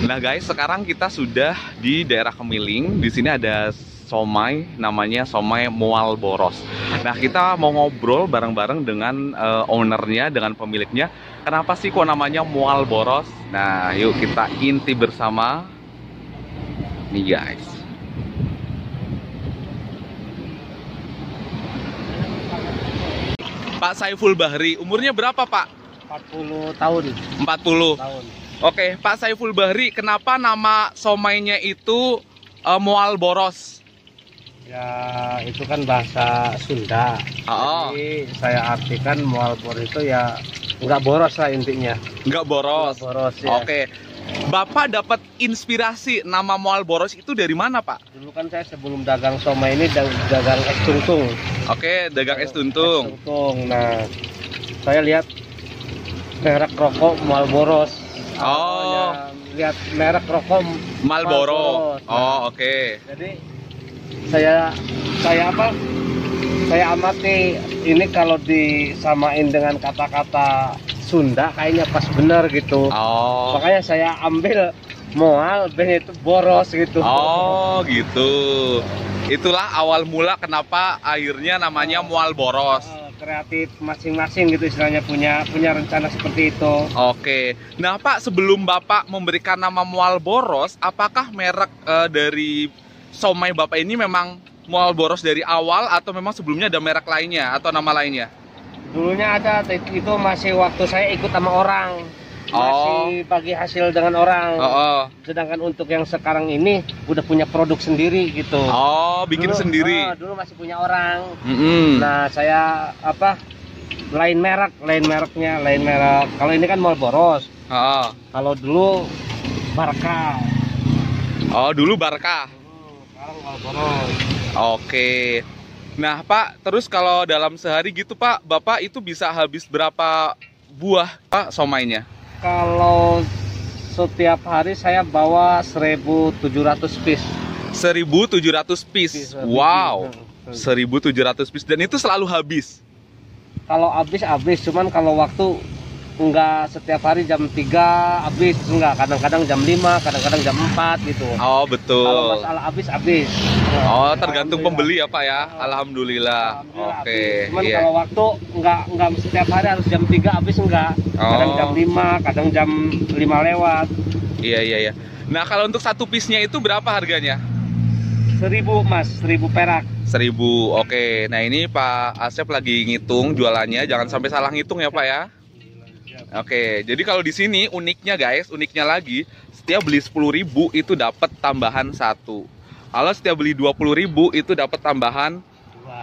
Nah guys, sekarang kita sudah di daerah Kemiling. Di sini ada somai, namanya somai Mual Boros. Nah, kita mau ngobrol bareng-bareng dengan ownernya, dengan pemiliknya. Kenapa sih kok namanya Mual Boros? Nah, yuk kita inti bersama. Nih guys. Pak Saiful Bahri, umurnya berapa Pak? 40 tahun. 40 tahun. Oke, Pak Saiful Bahri, kenapa nama somainya itu Mual Boros? Ya, itu kan bahasa Sunda. Oh. Jadi saya artikan mual boros itu ya nggak boros lah intinya. Nggak boros. Nggak boros ya. Oke. Bapak dapat inspirasi nama Mual Boros itu dari mana, Pak? Dulu kan saya sebelum dagang somai ini dagang es tungtung. Oke, dagang es tuntung. Es tungtung. Nah, saya lihat merek rokok mual boros. Oh. Lihat merek rokok Marlboro. Boros. Oh, oke. Jadi saya amati ini kalau disamain dengan kata-kata Sunda kayaknya pas bener gitu. Oh. Makanya saya ambil mual, ben itu boros gitu. Oh, gitu. Itulah awal mula kenapa akhirnya namanya Mual Boros. Kreatif masing-masing gitu istilahnya punya rencana seperti itu. Oke. Nah, Pak, sebelum Bapak memberikan nama Mual Boros, apakah merek dari somai Bapak ini memang Mual Boros dari awal atau memang sebelumnya ada merek lainnya atau nama lainnya? Dulunya ada, itu masih waktu saya ikut sama orang. Masih bagi hasil dengan orang. Sedangkan untuk yang sekarang ini udah punya produk sendiri gitu. Oh, bikin dulu, sendiri. Dulu masih punya orang. Nah, saya lain mereknya. Kalau ini kan Mual Boros. Kalau dulu Barca. Oh, dulu Barca. Sekarang Mual Boros. Oke. Nah, Pak, terus kalau dalam sehari gitu, Pak, Bapak itu bisa habis berapa buah, Pak, somainya? Kalau setiap hari saya bawa 1.700 piece. 1.700 piece. Wow. 1.700 piece dan itu selalu habis. Kalau habis, cuman kalau waktu enggak setiap hari jam 3 habis, enggak, kadang-kadang jam 5, kadang-kadang jam 4 gitu. Oh, betul. Kalau masalah habis. Oh, tergantung pembeli ya, Pak ya. Alhamdulillah. Oke, cuman iya. kalau waktu enggak setiap hari harus jam 3 habis, enggak. Kadang jam 5, kadang jam 5 lewat. Iya. Nah, kalau untuk satu piece-nya itu berapa harganya? 1.000 Mas, 1.000 perak. 1.000. Oke. Nah, ini Pak Asep lagi ngitung jualannya. Jangan sampai salah ngitung ya, Pak ya. Oke, jadi kalau di sini uniknya guys, uniknya lagi, setiap beli 10.000 itu dapat tambahan 1. Kalau setiap beli 20.000 itu dapat tambahan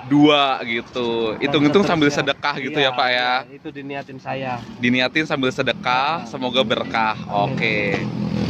2 gitu. Hitung-hitung sambil sedekah gitu ya Pak ya. Itu diniatin saya. Diniatin sambil sedekah, semoga berkah. Oke.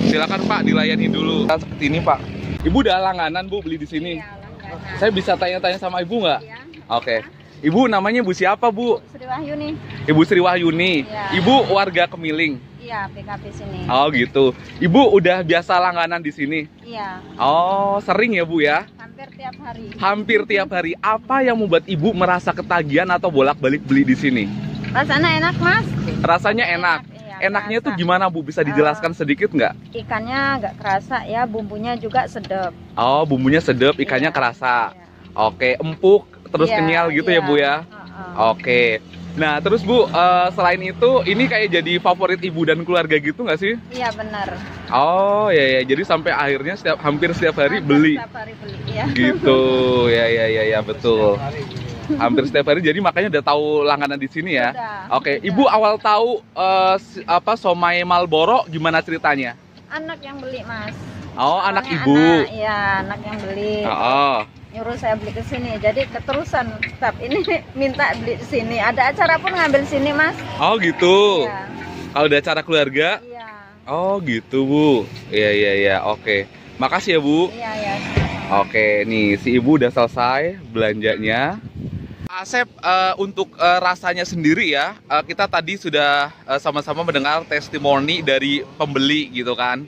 Silakan Pak, dilayani dulu. Seperti ini Pak. Ibu udah langganan Bu beli di sini? Iya, langganan. Saya bisa tanya-tanya sama Ibu nggak? Iya. Oke. Ibu namanya Bu siapa Bu? Sri Wahyuni. Ibu Sri Wahyuni. Ya. Ibu warga Kemiling. Iya, PKP sini. Oh gitu. Ibu udah biasa langganan di sini? Iya. Oh, sering ya Bu ya? Hampir tiap hari. Hampir tiap hari. Apa yang membuat Ibu merasa ketagihan atau bolak-balik beli di sini? Rasanya enak, Mas. Rasanya enak. Iya, Enaknya kerasa. tuh gimana Bu? Bisa dijelaskan sedikit nggak? Ikannya nggak kerasa ya, bumbunya juga sedap. Oh, bumbunya sedap, ikannya Iya. kerasa. Iya. Oke, empuk, terus Iya, kenyal gitu ya iya. Bu ya? Oke. Nah, terus Bu, selain itu, ini kayak jadi favorit Ibu dan keluarga gitu nggak sih? Iya, benar. Oh, ya. Jadi sampai akhirnya hampir setiap hari beli. Setiap hari beli, ya. Gitu. Ya, betul. Hampir setiap hari. Jadi makanya udah tahu langganan di sini ya. Udah, Oke, udah. Ibu awal tahu somai Marlboro gimana ceritanya? Anak yang beli, Mas. Oh, anak Soalnya Ibu. Iya, anak yang beli. Oh. Nyuruh saya beli ke sini. Jadi keterusan tetap ini minta beli di sini. Ada acara pun ngambil sini, Mas. Oh, gitu. Iya. Kalau ada acara keluarga? Iya. Oh, gitu, Bu. Iya. Oke. Makasih ya, Bu. Iya. Oke, nih si Ibu udah selesai belanjanya. Asep, untuk rasanya sendiri ya, kita tadi sudah sama-sama mendengar testimoni dari pembeli gitu kan.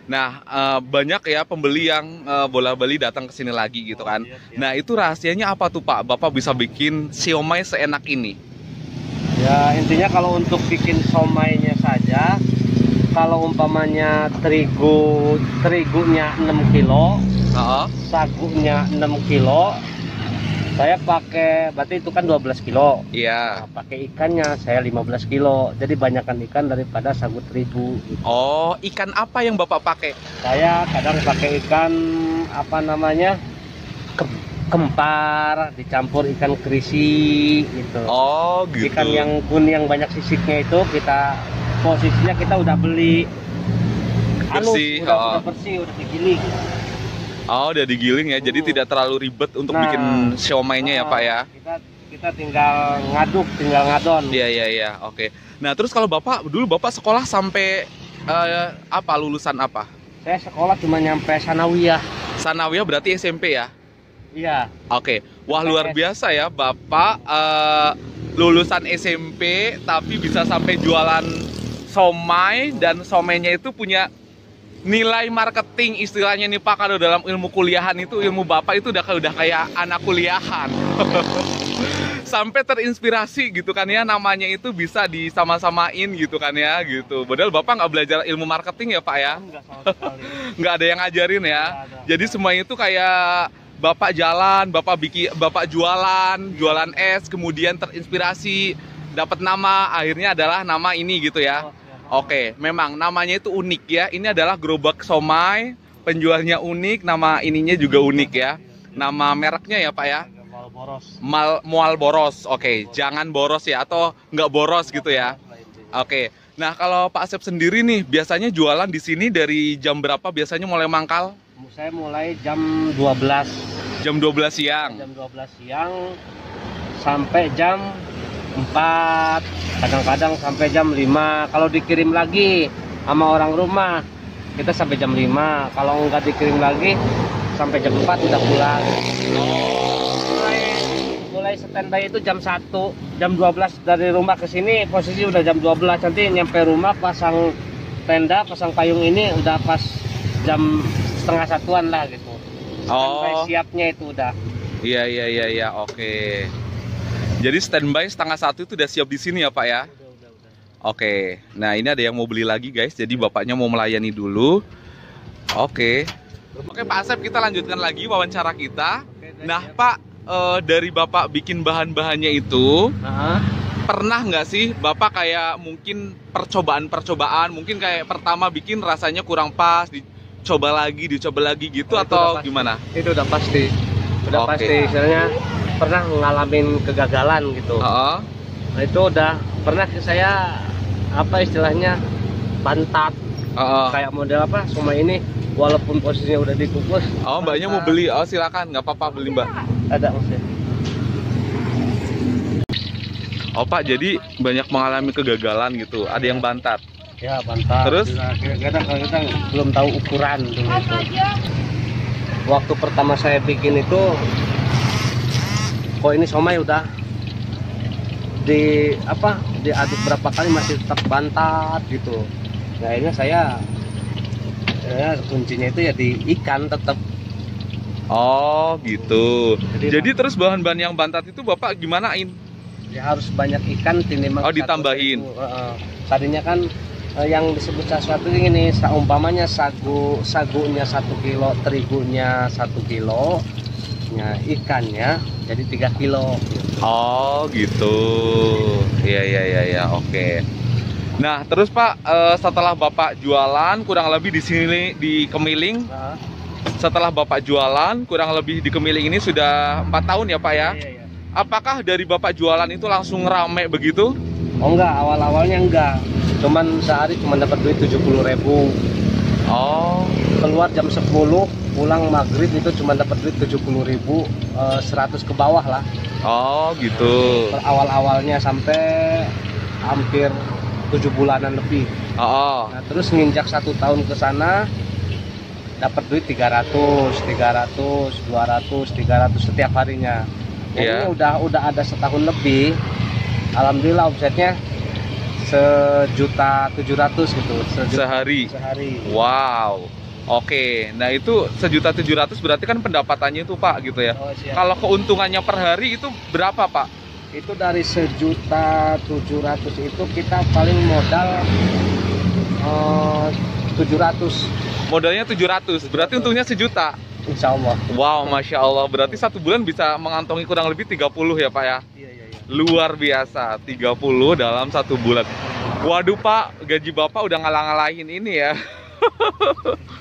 Nah, banyak ya pembeli yang bola-bali datang ke sini lagi gitu kan. Nah, itu rahasianya apa tuh Pak? Bapak bisa bikin siomay seenak ini? Ya, intinya kalau untuk bikin somainya saja kalau umpamanya terigunya 6 kilo, sagunya 6 kilo, saya pakai, berarti itu kan 12 kilo. Iya. Nah, pakai ikannya saya 15 kilo. Jadi banyakkan ikan daripada sagu terigu. Oh, ikan apa yang Bapak pakai? Saya kadang pakai ikan apa namanya? Kempar dicampur ikan kerisi gitu. Oh, gitu. Ikan yang kuning yang banyak sisiknya itu posisinya kita udah beli bersih, udah bersih, udah digiling. Oh, udah digiling ya, jadi tidak terlalu ribet untuk bikin siomaynya ya Pak ya? Kita tinggal ngadon. Iya, oke. Nah, terus kalau dulu Bapak sekolah sampai apa, lulusan apa? Saya sekolah cuma nyampe sanawiyah. Sanawiyah berarti SMP ya? Iya. Oke, wah luar biasa ya Bapak, lulusan SMP tapi bisa sampai jualan somai, dan somaynya itu punya nilai marketing istilahnya nih Pak. Kalau dalam ilmu kuliahan itu, ilmu Bapak itu udah kayak anak kuliahan. Sampai terinspirasi gitu kan ya, namanya itu bisa disama-samain gitu kan ya gitu. Padahal Bapak nggak belajar ilmu marketing ya Pak ya? Enggak sama sekali. Nggak ada yang ngajarin ya? Jadi semuanya itu kayak Bapak jalan, Bapak jualan es, kemudian terinspirasi, dapat nama, akhirnya adalah nama ini gitu ya. Oke, memang namanya itu unik ya. Ini adalah gerobak somai, penjualnya unik, nama ininya juga unik ya. Nama mereknya ya Pak ya? Mual Boros. Oke, jangan boros ya, atau nggak boros gitu ya. Oke, nah kalau Pak Asep sendiri nih, biasanya jualan di sini dari jam berapa biasanya mulai mangkal? Saya mulai jam 12. Jam 12 siang? Jam 12 siang sampai jam 4, kadang-kadang sampai jam 5. Kalau dikirim lagi sama orang rumah, kita sampai jam 5. Kalau nggak dikirim lagi, sampai jam 4 udah pulang. Mulai standby itu jam 1, jam 12 dari rumah ke sini, posisi udah jam 12. Nanti nyampe rumah, pasang tenda, pasang payung ini udah pas jam setengah satuan lah gitu. Standby siapnya itu udah. Iya, oke. Jadi standby setengah 1 itu udah siap di sini ya Pak ya? Udah. Oke, nah ini ada yang mau beli lagi guys, jadi bapaknya mau melayani dulu. Oke Pak Asep, kita lanjutkan lagi wawancara kita. Nah Pak, dari Bapak bikin bahan-bahannya itu, pernah nggak sih Bapak kayak mungkin percobaan, mungkin kayak pertama bikin rasanya kurang pas, dicoba lagi gitu, atau gimana? Itu udah pasti. Pasti, istilahnya pernah ngalamin kegagalan gitu. Nah, itu udah pernah saya apa istilahnya bantat. Kayak model apa somai ini, walaupun posisinya udah dikukus. Mbaknya mau beli? Silakan, nggak apa-apa beli Mbak. Ada maksudnya. Pak, jadi banyak mengalami kegagalan gitu. Ada yang bantat. Ya, bantat. Terus? Kadang-kadang belum tahu ukuran dulu itu. Waktu pertama saya bikin itu, kok ini somai udah diaduk berapa kali masih tetap bantat gitu. Nah, akhirnya saya kuncinya itu ya di ikan tetap. Oh gitu. Jadi terus bahan-bahan yang bantat itu Bapak gimanain? Ya harus banyak ikan tinimbang. Ditambahin. Tadinya kan yang disebut sesuatu ini, seumpamanya sagunya 1 kilo, terigunya 1 kilo, ikannya jadi 3 kilo. Oh gitu. Iya, oke. Nah terus Pak, setelah Bapak jualan kurang lebih di sini di Kemiling, setelah Bapak jualan kurang lebih di Kemiling ini sudah 4 tahun ya Pak ya? Iya. Apakah dari Bapak jualan itu langsung rame begitu? Oh enggak, awalnya enggak. Cuman sehari cuma dapat duit 70.000. Keluar jam 10, pulang maghrib itu cuma dapat duit 70.000, 100 ke bawah lah. Gitu. Awal-awalnya sampai hampir 7 bulanan lebih. Nah, terus nginjak 1 tahun ke sana dapat duit 300, 200, 300 setiap harinya. Ini udah ada setahun lebih. Alhamdulillah omsetnya 1.700.000 gitu sehari. Wow. Oke, nah itu 1.700.000 berarti kan pendapatannya itu Pak gitu ya. Kalau keuntungannya per hari itu berapa Pak? Itu dari 1.700.000 itu kita paling modal 700. Modalnya 700, berarti untungnya 1 juta. Insya Allah. Wow, Masya Allah, berarti 1 bulan bisa mengantongi kurang lebih 30 ya Pak ya? Iya. Luar biasa, 30 dalam 1 bulan. Waduh Pak, gaji Bapak udah ngalah-ngalahin ini ya.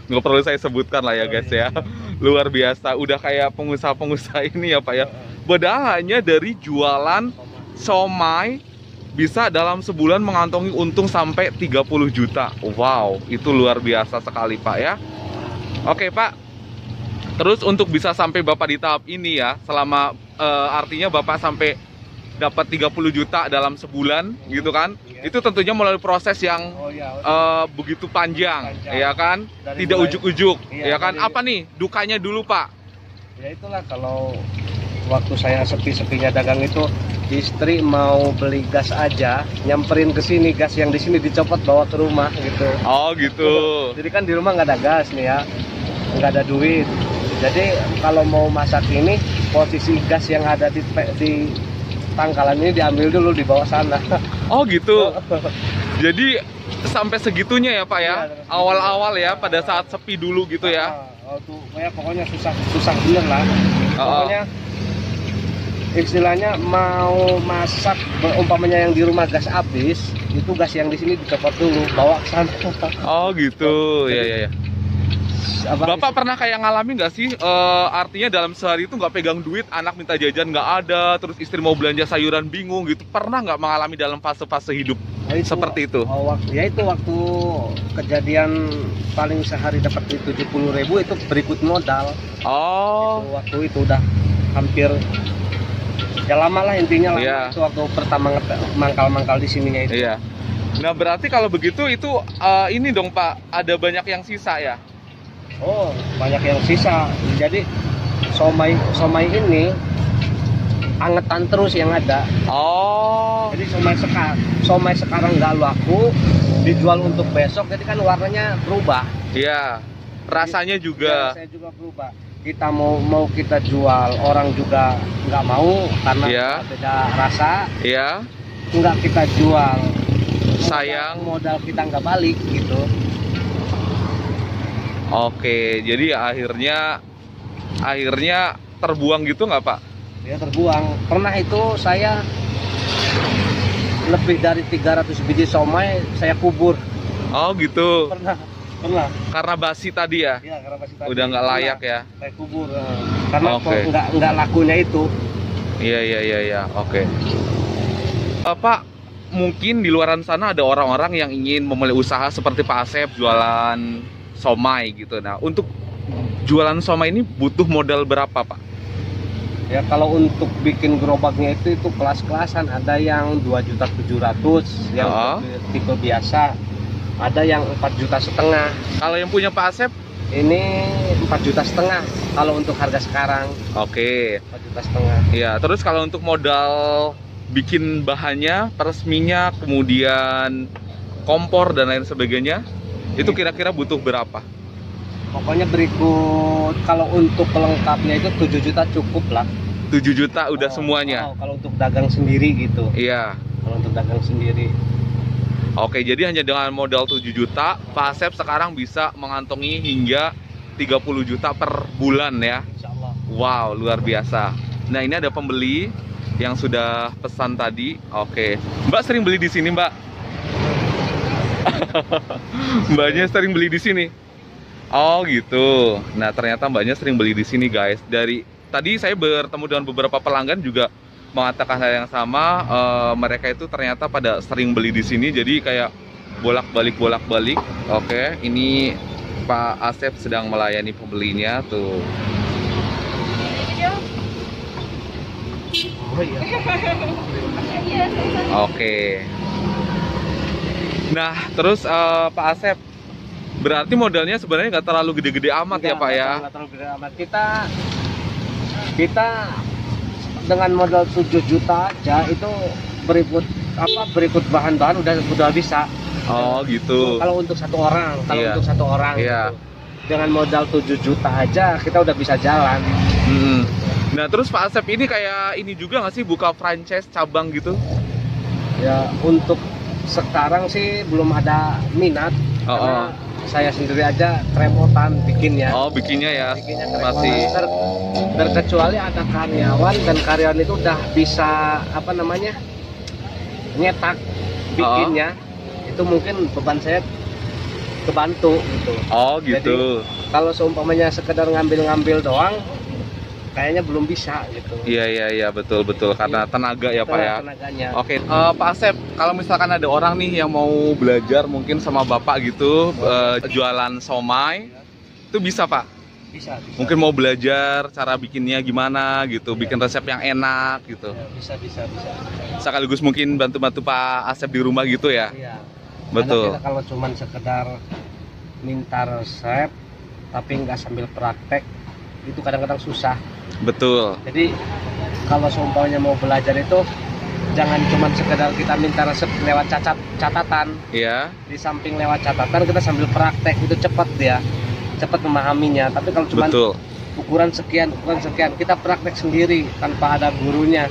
Nggak perlu saya sebutkan lah ya guys ya. Luar biasa, udah kayak pengusaha-pengusaha ini ya Pak ya. Padahal hanya dari jualan somai bisa dalam sebulan mengantongi untung sampai 30 juta. Wow, itu luar biasa sekali Pak ya. Oke Pak, terus untuk bisa sampai Bapak di tahap ini ya, selama artinya Bapak sampai dapat 30 juta dalam sebulan gitu kan, itu tentunya melalui proses yang begitu panjang. Ya kan, dari tidak ujuk-ujuk ya kan. Apa nih dukanya dulu Pak? Ya itulah, kalau waktu saya sepi-sepinya dagang itu, istri mau beli gas aja, nyamperin ke sini, gas yang di sini dicopot bawa ke rumah gitu. Oh gitu. Jadi kan di rumah nggak ada gas nih ya, nggak ada duit. Jadi kalau mau masak ini, posisi gas yang ada di pangkalan ini diambil dulu, dibawa sana. Oh gitu. Jadi sampai segitunya ya Pak ya, awal-awal ya, pada saat sepi dulu gitu ya. Pokoknya susah bener lah. Pokoknya istilahnya mau masak, umpamanya yang di rumah gas habis, itu gas yang di sini dicopot dulu, bawa ke sana. Oh gitu. Ya. Bapak pernah kayak ngalamin nggak sih, artinya dalam sehari itu nggak pegang duit, anak minta jajan nggak ada, terus istri mau belanja sayuran bingung gitu, pernah nggak mengalami dalam fase-fase hidup seperti itu? Ya itu waktu kejadian paling sehari dapat 70.000 itu berikut modal. Oh. Itu, waktu itu udah hampir ya lama lah intinya lah. Yeah. Itu waktu pertama mangkal-mangkal di sininya itu. Iya. Nah berarti kalau begitu itu ini dong Pak, ada banyak yang sisa ya? Oh, banyak yang sisa. Jadi somai ini angetan terus yang ada. Oh. Jadi somai sekarang nggak laku, dijual untuk besok. Jadi kan warnanya berubah. Iya. Rasanya juga. Rasanya juga berubah. Kita mau kita jual, orang juga nggak mau karena beda rasa. Iya. Nggak kita jual, sayang, modal kita nggak balik gitu. Oke, jadi akhirnya terbuang gitu nggak Pak? Ya terbuang. Pernah itu saya lebih dari 300 biji somai saya kubur. Oh gitu. Pernah. Karena basi tadi ya? Iya, karena basi tadi. Udah nggak layak ya? Saya kubur. Karena nggak lakunya itu. Iya. Oke. Pak, mungkin di luaran sana ada orang-orang yang ingin memulai usaha seperti Pak Asep jualan somai gitu. Nah, untuk jualan somai ini butuh modal berapa Pak? Ya kalau untuk bikin gerobaknya itu kelas-kelasan, ada yang 2.700.000 yang tipe biasa, ada yang 4,5 juta. Kalau yang punya Pak Asep ini 4,5 juta kalau untuk harga sekarang. Oke. 4,5 juta. Iya, terus kalau untuk modal bikin bahannya, peresminya, kemudian kompor dan lain sebagainya, itu kira-kira butuh berapa? Pokoknya berikut, kalau untuk pelengkapnya itu 7 juta cukup lah. 7 juta udah semuanya? Kalau untuk dagang sendiri gitu. Iya. Kalau untuk dagang sendiri. Oke, jadi hanya dengan modal 7 juta, Pak Asep sekarang bisa mengantongi hingga 30 juta per bulan ya? Insya Allah. Wow, luar biasa. Nah, ini ada pembeli yang sudah pesan tadi. Oke. Mbak sering beli di sini, Mbak? Mbaknya sering beli di sini. Oh gitu. Nah ternyata mbaknya sering beli di sini guys. Dari tadi saya bertemu dengan beberapa pelanggan juga mengatakan hal yang sama. Mereka itu ternyata pada sering beli di sini. Jadi kayak bolak-balik. Oke. Ini Pak Asep sedang melayani pembelinya tuh. Oke. Nah, terus Pak Asep, berarti modalnya sebenarnya nggak terlalu gede-gede amat ya Pak ya? Nggak terlalu gede amat. Kita dengan modal 7 juta aja itu berikut bahan-bahan udah bisa. Oh gitu. Kalau untuk satu orang, gitu. Dengan modal 7 juta aja kita udah bisa jalan. Nah terus Pak Asep ini kayak ini juga nggak sih buka franchise cabang gitu? Ya untuk sekarang sih belum ada minat. Karena saya sendiri aja kerepotan bikinnya. Oh, bikinnya ya. Bikinnya Masih terkecuali ada karyawan, dan karyawan itu udah bisa apa namanya nyetak bikinnya. Itu mungkin beban saya kebantu gitu. Oh gitu. Jadi, kalau seumpamanya sekedar ngambil-ngambil doang, kayaknya belum bisa gitu. Iya betul karena tenaga ya Pak ya. Tenaganya. Oke, Pak Asep, kalau misalkan ada orang nih yang mau belajar mungkin sama Bapak gitu jualan somai, itu bisa Pak? Bisa. Mungkin mau belajar cara bikinnya gimana gitu, bikin resep yang enak gitu. Bisa. Sekaligus mungkin bantu-bantu Pak Asep di rumah gitu ya. Iya. Betul. Karena kita kalau cuman sekedar minta resep tapi nggak sambil praktek, itu kadang-kadang susah. Betul. Jadi kalau seumpamanya mau belajar itu jangan cuman sekedar kita minta resep lewat catatan. Iya. Di samping lewat catatan kita sambil praktek, itu cepat memahaminya. Tapi kalau cuman ukuran sekian kita praktek sendiri tanpa ada gurunya,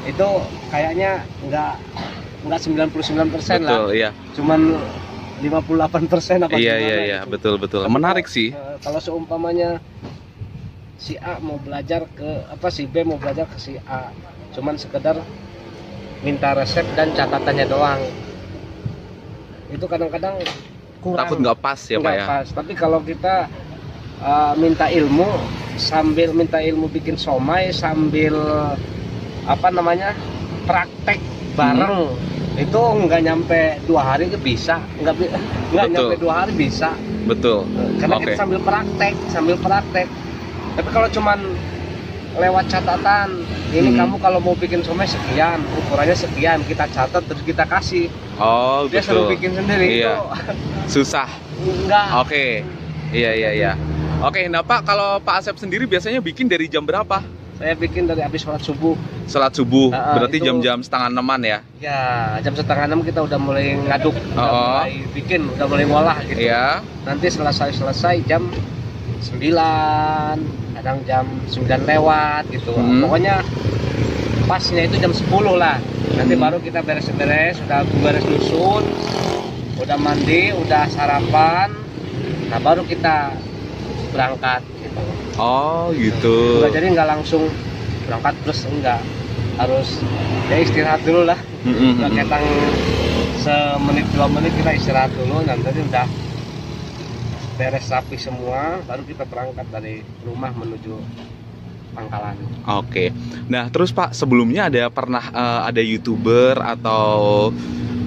itu kayaknya nggak 99% lah. Betul, iya. Cuman 58% apa Iya, gimana iya, gitu. betul. Menarik sih. Kalau seumpamanya si A mau belajar ke si B mau belajar ke si A, cuman sekedar minta resep dan catatannya doang, itu kadang-kadang kurang. Takut nggak pas ya Pak ya. Pas. Tapi kalau kita minta ilmu bikin somai sambil praktek bareng, itu nggak nyampe 2 hari bisa, nggak nyampe 2 hari bisa. Betul. Karena kita sambil praktek. Tapi kalau cuman lewat catatan, ini kamu kalau mau bikin somai sekian, ukurannya sekian, kita catat terus kita kasih. Oh, dia betul. suruh bikin sendiri. Iya. Itu susah. Enggak. Oke. Iya. Oke, nah Pak, kalau Pak Asep sendiri biasanya bikin dari jam berapa? Saya bikin dari habis sholat subuh. Sholat subuh, berarti itu, jam-jam 5:30 ya? Ya, jam 5:30 kita udah mulai ngaduk, udah mulai bikin, udah mulai ngolah gitu. Iya. Nanti selesai jam 9, kadang jam 9 lewat gitu. Pokoknya pasnya itu jam 10 lah. Nanti baru kita beres-beres, udah beres nyusun, udah mandi, udah sarapan. Nah, baru kita berangkat gitu. Oh gitu. Jadi nggak langsung berangkat terus, enggak, harus ya istirahat dulu lah. Udah ketang semenit 2 menit kita istirahat dulu, nanti udah beres rapi semua, baru kita berangkat dari rumah menuju pangkalan. Oke. Nah terus Pak, sebelumnya pernah ada YouTuber atau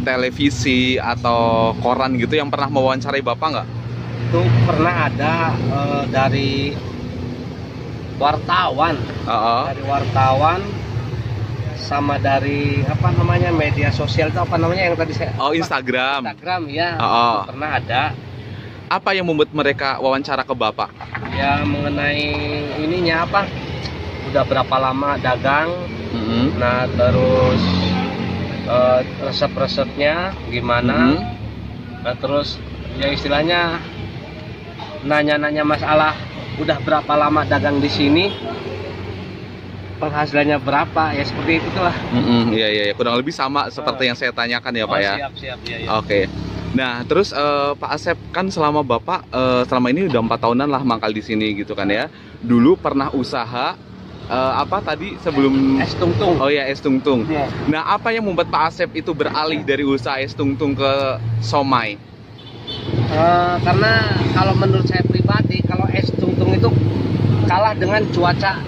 televisi atau koran gitu yang pernah mewawancarai Bapak nggak? Itu pernah ada dari wartawan, dari wartawan sama dari media sosial itu yang tadi saya Instagram ya. Pernah ada. Apa yang membuat mereka wawancara ke Bapak? Ya mengenai ininya udah berapa lama dagang, nah terus resep-resepnya gimana, nah terus ya istilahnya nanya-nanya masalah udah berapa lama dagang di sini, penghasilannya berapa, ya seperti itulah. Iya, kurang lebih sama seperti yang saya tanyakan ya Pak ya. Siap. Oke. Nah terus Pak Asep, kan selama Bapak selama ini udah 4 tahunan lah mangkal di sini gitu kan ya. Dulu pernah usaha sebelum es tungtung. Oh ya, es tungtung. Ya. Nah apa yang membuat Pak Asep itu beralih dari usaha es tungtung ke somai? Karena kalau menurut saya pribadi, kalau es tungtung itu kalah dengan cuaca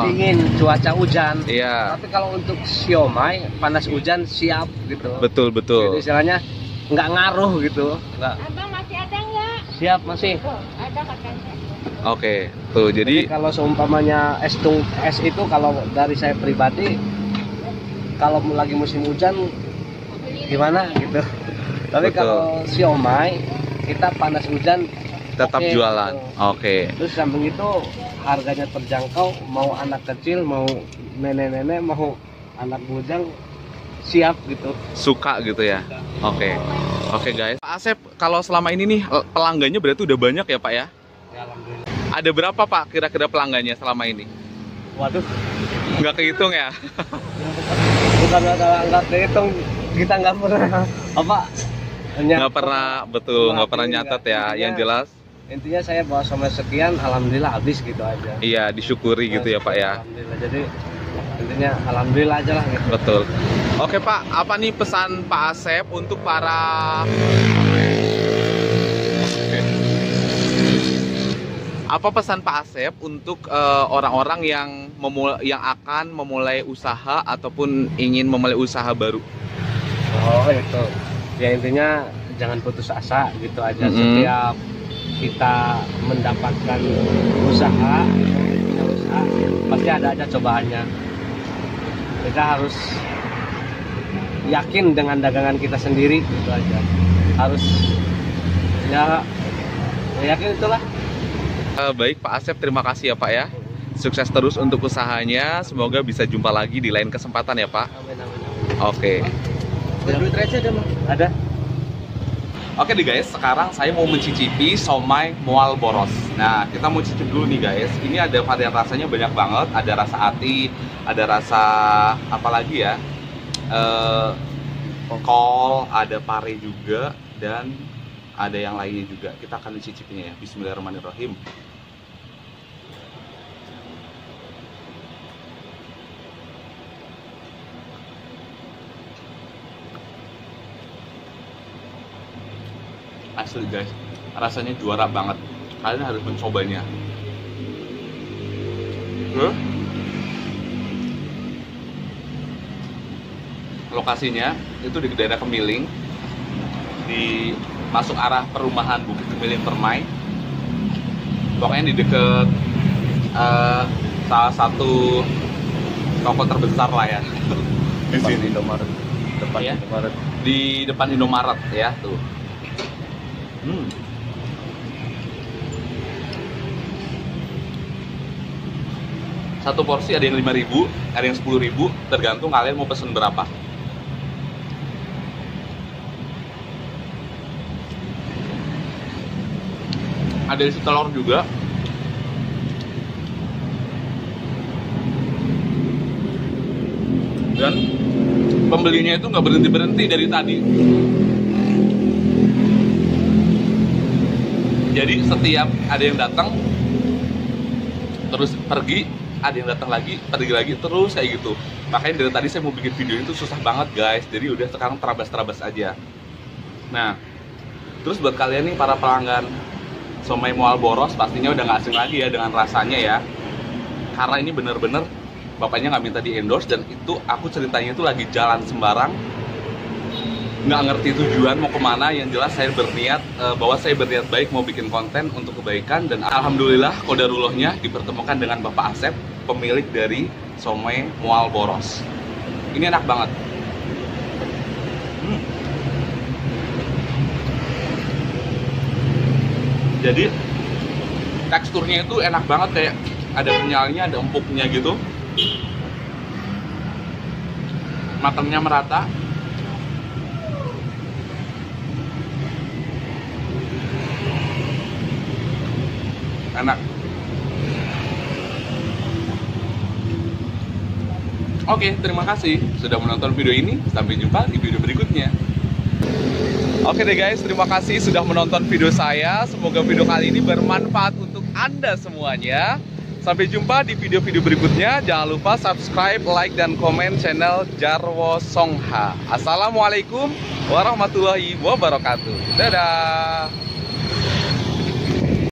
dingin, cuaca hujan. Iya. Tapi kalau untuk siomay, panas hujan siap gitu. Betul. Jadi istilahnya nggak ngaruh gitu. Nggak. Abang masih ada nggak? Siap, masih. Ada katanya. Oke, tuh jadi kalau seumpamanya es itu kalau dari saya pribadi, kalau lagi musim hujan gimana gitu. Tapi kalau siomay kita panas hujan tetap jualan. Gitu. Oke. Terus samping itu harganya terjangkau, mau anak kecil, mau nenek-nenek, mau anak bujang siap gitu. Suka gitu ya. Oke guys. Pak Asep, kalau selama ini nih pelanggannya berarti udah banyak ya Pak ya? Ya, alhamdulillah. Ada berapa Pak kira-kira pelanggannya selama ini? Waduh, nggak kehitung ya? Bukan nggak kehitung, kita nggak pernah nggak pernah, betul, nggak pernah nyatet ya. Yang jelas intinya saya bawa somai sekian, alhamdulillah habis gitu aja. iya, disyukuri gitu ya Pak ya. Alhamdulillah, jadi intinya alhamdulillah aja lah gitu. Betul. Oke Pak, apa nih pesan Pak Asep untuk para apa pesan Pak Asep untuk orang-orang yang akan memulai usaha ataupun ingin memulai usaha baru? Oh itu, ya intinya jangan putus asa gitu aja. Setiap kita mendapatkan usaha, pasti ada aja cobaannya. Kita harus yakin dengan dagangan kita sendiri gitu aja. Harus ya yakin itulah. Baik Pak Asep, terima kasih ya Pak ya. Sukses terus untuk usahanya. Semoga bisa jumpa lagi di lain kesempatan ya Pak. Amin, amin. Oke. Duit receh ada, ada. Oke nih guys, sekarang saya mau mencicipi somai mual boros. Nah, kita mau cicip dulu nih guys. Ini ada varian rasanya banyak banget. Ada rasa ati, ada rasa apa lagi ya? Kol, ada pare juga, dan ada yang lainnya juga. Kita akan mencicipinya ya. Bismillahirrahmanirrahim. Asli guys, rasanya juara banget. Kalian harus mencobanya. Lokasinya itu di daerah Kemiling, di masuk arah perumahan Bukit Kemiling Permai. Pokoknya di deket salah satu toko terbesar lah ya. Di sini Indomaret, depan ya? Indomaret. Di depan Indomaret ya tuh. Satu porsi ada yang 5.000, ada yang 10.000, tergantung kalian mau pesen berapa. Ada isi telur juga. Dan pembelinya itu nggak berhenti-berhenti dari tadi. Jadi setiap ada yang datang terus pergi, ada yang datang lagi, pergi lagi, terus kayak gitu. Makanya dari tadi saya mau bikin video itu susah banget guys. Jadi udah sekarang terabas-terabas aja. Nah, terus buat kalian nih para pelanggan somai mual boros, pastinya udah nggak asing lagi ya dengan rasanya ya. Karena ini bener-bener bapaknya nggak minta di endorse, dan itu aku ceritanya itu lagi jalan sembarang, nggak ngerti tujuan mau kemana. Yang jelas saya berniat bahwa saya berniat baik mau bikin konten untuk kebaikan, dan alhamdulillah qadarullohnya dipertemukan dengan Bapak Asep, pemilik dari somai mual boros. Ini enak banget. Jadi teksturnya itu enak banget, kayak ada kenyalnya, ada empuknya gitu. Matangnya merata. Enak. Oke, terima kasih sudah menonton video ini. Sampai jumpa di video berikutnya. Oke deh guys, terima kasih sudah menonton video saya. Semoga video kali ini bermanfaat untuk Anda semuanya. Sampai jumpa di video-video berikutnya. Jangan lupa subscribe, like, dan komen channel Jarwo Songha. Assalamualaikum warahmatullahi wabarakatuh. Dadah.